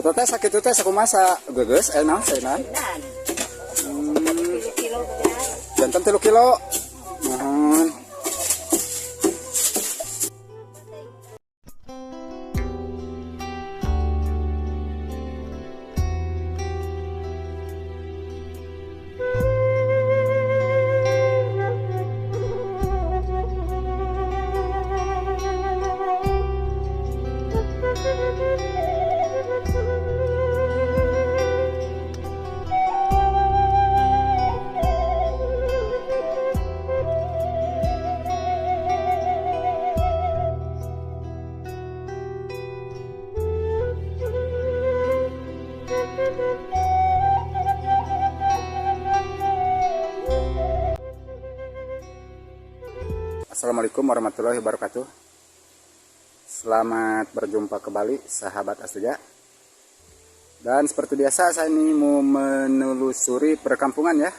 Eta teh sakit teh sakumaha geus naon saeuna? Jantan 3 kilo. Nuhun. Assalamualaikum warahmatullahi wabarakatuh. Selamat berjumpa kembali sahabat Astuja. Dan seperti biasa saya ini mau menelusuri perkampungan ya.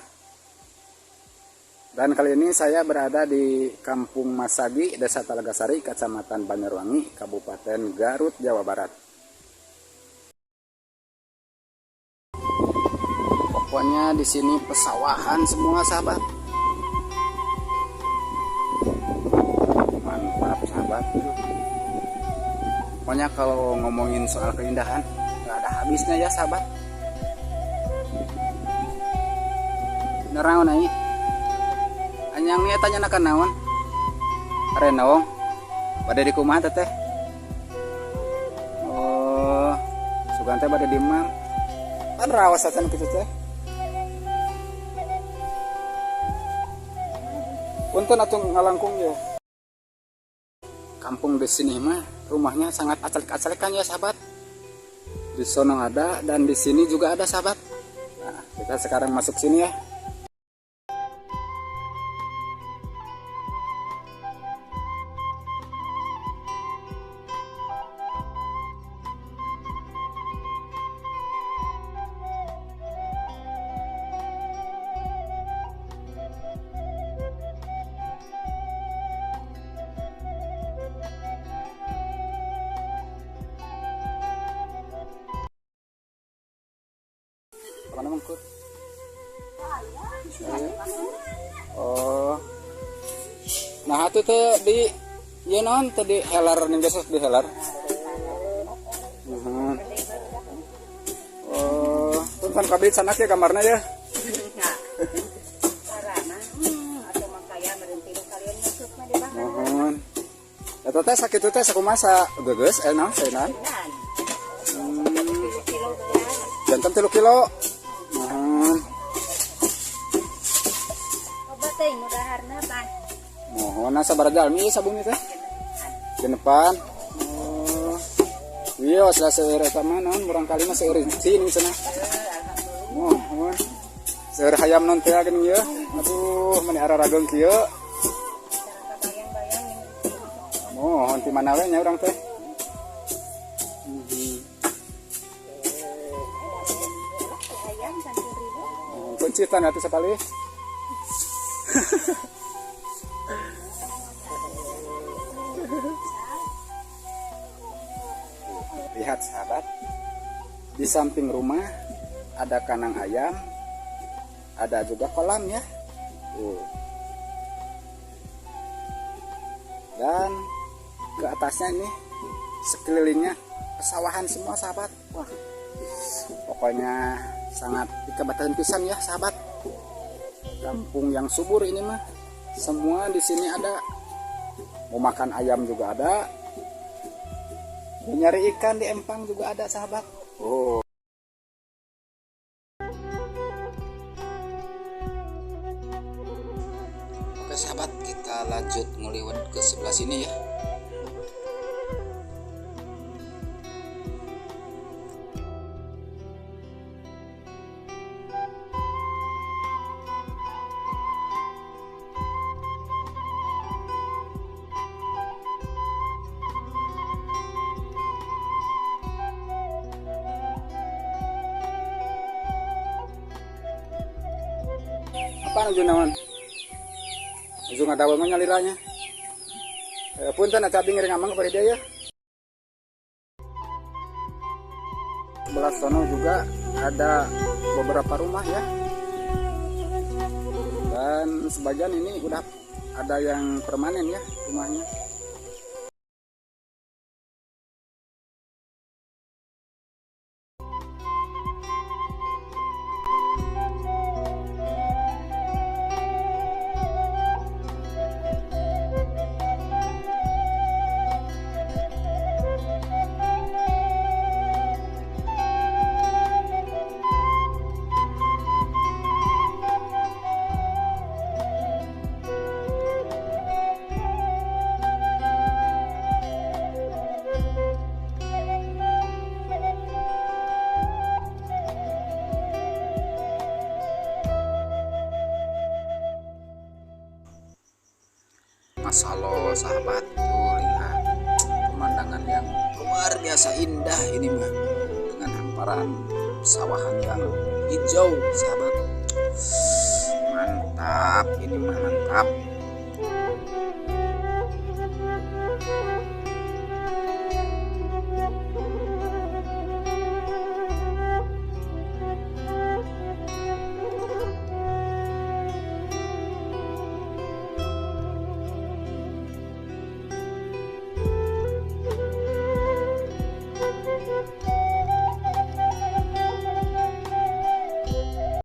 Dan kali ini saya berada di Kampung Masagi, Desa Talagasari, Kecamatan Banyuwangi, Kabupaten Garut, Jawa Barat. Pokoknya di sini pesawahan semua sahabat. Sahabat, pokoknya kalau ngomongin soal keindahan nggak ada habisnya ya sahabat. Nerang naik anyang nih tanya nakan naon renong pada di kumaha teh. Oh sugan teh pada di mang kan rawas acan kitu teh. Punten atuh ngalangkung ya. Kampung di sini mah rumahnya sangat acak-acakan ya sahabat. Di sono ada dan di sini juga ada sahabat. Nah, kita sekarang masuk sini ya. Mana mangkut? Oh. Nah, itu teh di ieu naon teh di helar ning geus di helar. Oh, punten kabeh sanak ya kamarna ya. Mohon. Eta teh sakit teh sakumaha geus naon saeuna? Jantan 3 kilo. Mohon sabar jalmi sabumi teh. Genepan. Oh. Iya, seueur eta mah naon urang kali mah seueur sini cenah. Mohon. Seueur hayam non teh geuning ieu. Aduh, meni ararageung kieu. Mohon ti mana we nya urang teh. Kuncitan atuh sakali. Lihat sahabat, di samping rumah ada kandang ayam, ada juga kolam ya. Dan ke atasnya ini sekelilingnya pesawahan semua sahabat. Wah, pokoknya sangat dikebatan pisan ya sahabat. Kampung yang subur ini mah, semua di sini ada. Mau makan ayam juga ada. Mau nyari ikan di empang juga ada sahabat. Oh. Oke sahabat, kita lanjut ngeliwat ke sebelah sini ya. Apa anu naon? Ujung ngadawa mah nyaliranya. Punten eta abdi ngering amang kepada dia ya. sebelah sono juga ada beberapa rumah ya, dan sebagian ini udah ada yang permanen ya rumahnya. Masya Allah sahabat, tuh lihat pemandangan yang luar biasa indah ini mah, dengan hamparan sawahan yang hijau sahabat. Mantap ini mah, mantap.